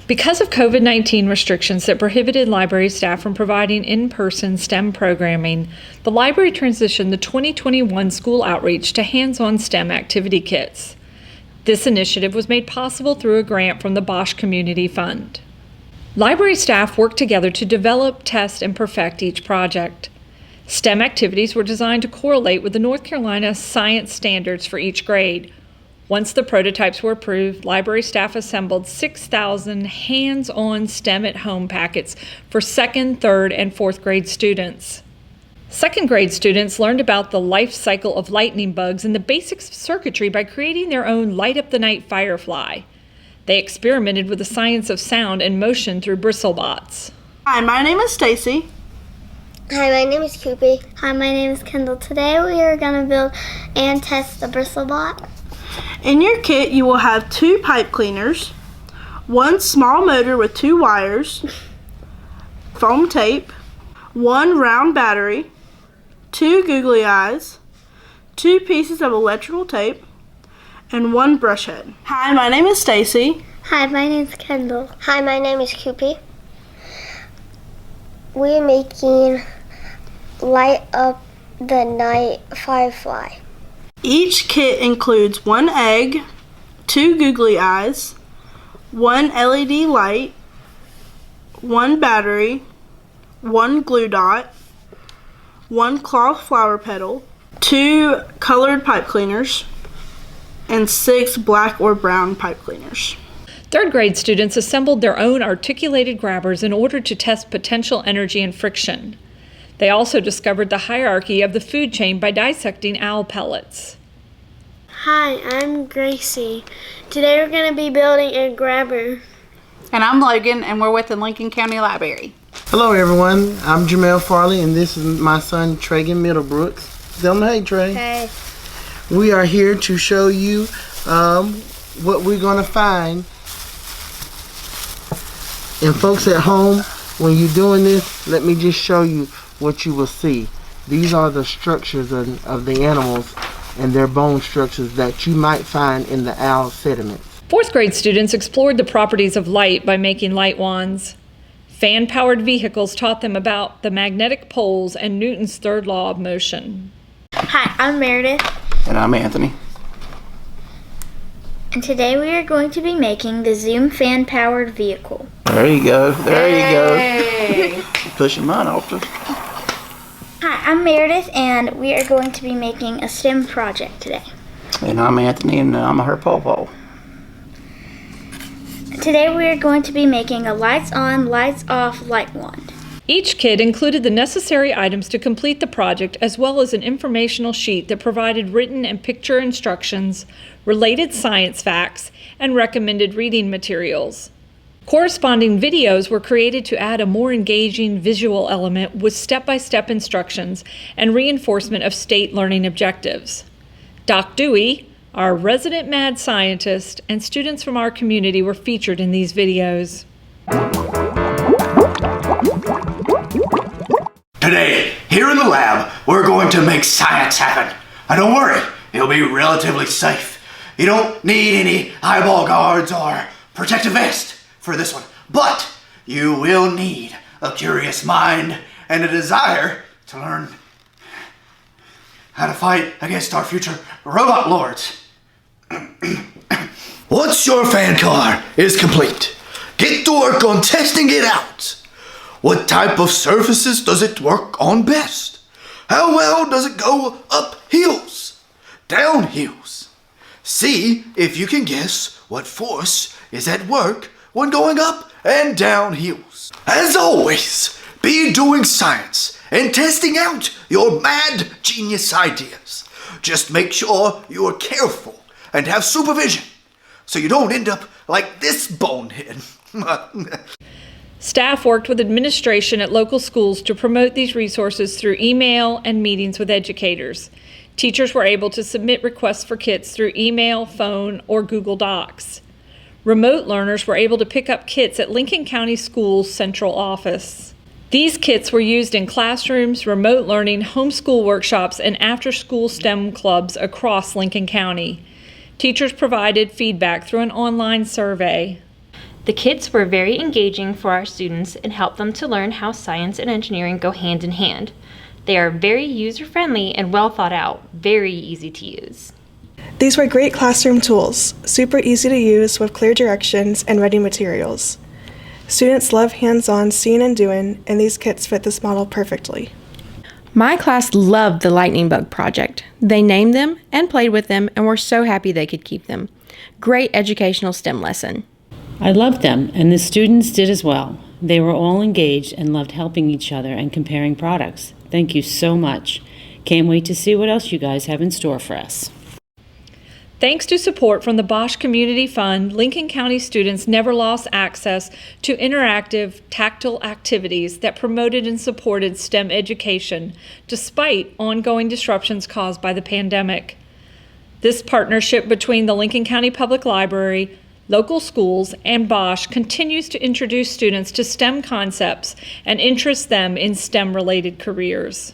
Because of COVID-19 restrictions that prohibited library staff from providing in-person STEM programming, the library transitioned the 2021 school outreach to hands-on STEM activity kits. This initiative was made possible through a grant from the Bosch Community Fund. Library staff worked together to develop, test, and perfect each project. STEM activities were designed to correlate with the North Carolina science standards for each grade. Once the prototypes were approved, library staff assembled 6,000 hands-on STEM at home packets for 2nd, 3rd, and 4th grade students. 2nd grade students learned about the life cycle of lightning bugs and the basics of circuitry by creating their own Light Up the Night Firefly. They experimented with the science of sound and motion through BristleBots. Hi, my name is Stacy. Hi, my name is Koopy. Hi, my name is Kendall. Today we are going to build and test the BristleBot. In your kit, you will have 2 pipe cleaners, 1 small motor with 2 wires, foam tape, 1 round battery, 2 googly eyes, 2 pieces of electrical tape, and 1 brush head. Hi, my name is Stacy. Hi, my name is Kendall. Hi, my name is Koopy. We're making Light Up the Night Firefly. Each kit includes 1 egg, 2 googly eyes, 1 LED light, 1 battery, 1 glue dot, 1 cloth flower petal, 2 colored pipe cleaners, and 6 black or brown pipe cleaners. 3rd grade students assembled their own articulated grabbers in order to test potential energy and friction. They also discovered the hierarchy of the food chain by dissecting owl pellets. Hi, I'm Gracie. Today we're going to be building a grabber. And I'm Logan, and we're with the Lincoln County Library. Hello everyone, I'm Jamel Farley, and this is my son Tragan Middlebrooks. Tell them hey Trey. Hey. We are here to show you what we're going to find. And folks at home, when you're doing this, let me just show you what you will see. These are the structures of the animals and their bone structures that you might find in the owl sediments. 4th grade students explored the properties of light by making light wands. Fan-powered vehicles taught them about the magnetic poles and Newton's 3rd law of motion. Hi, I'm Meredith. And I'm Anthony. And today we are going to be making the Zoom fan-powered vehicle. There you go. There you go. Pushing mine off the... Hi, I'm Meredith, and we are going to be making a STEM project today. And I'm Anthony, and I'm her pawpaw. Today we are going to be making a lights on, lights off light wand. Each kit included the necessary items to complete the project, as well as an informational sheet that provided written and picture instructions, related science facts, and recommended reading materials. Corresponding videos were created to add a more engaging visual element with step-by-step instructions and reinforcement of state learning objectives. Doc Dewey, our resident mad scientist, and students from our community were featured in these videos. Today, here in the lab, we're going to make science happen. And don't worry, it'll be relatively safe. You don't need any eyeball guards or protective vest for this one. But you will need a curious mind and a desire to learn how to fight against our future robot lords. Once your fan car is complete, get to work on testing it out. What type of surfaces does it work on best? How well does it go up hills, down hills? See if you can guess what force is at work when going up and down hills. As always, be doing science and testing out your mad genius ideas. Just make sure you are careful and have supervision so you don't end up like this bonehead. Staff worked with administration at local schools to promote these resources through email and meetings with educators. Teachers were able to submit requests for kits through email, phone, or Google Docs. Remote learners were able to pick up kits at Lincoln County Schools' central office. These kits were used in classrooms, remote learning, homeschool workshops, and after-school STEM clubs across Lincoln County. Teachers provided feedback through an online survey. The kits were very engaging for our students and helped them to learn how science and engineering go hand in hand. They are very user-friendly and well thought out, very easy to use. These were great classroom tools, super easy to use with clear directions and ready materials. Students love hands-on seeing and doing, and these kits fit this model perfectly. My class loved the lightning bug project. They named them and played with them and were so happy they could keep them. Great educational STEM lesson. I loved them, and the students did as well. They were all engaged and loved helping each other and comparing products. Thank you so much. Can't wait to see what else you guys have in store for us. Thanks to support from the Bosch Community Fund, Lincoln County students never lost access to interactive, tactile activities that promoted and supported STEM education, despite ongoing disruptions caused by the pandemic. This partnership between the Lincoln County Public Library, local schools, and Bosch continues to introduce students to STEM concepts and interest them in STEM-related careers.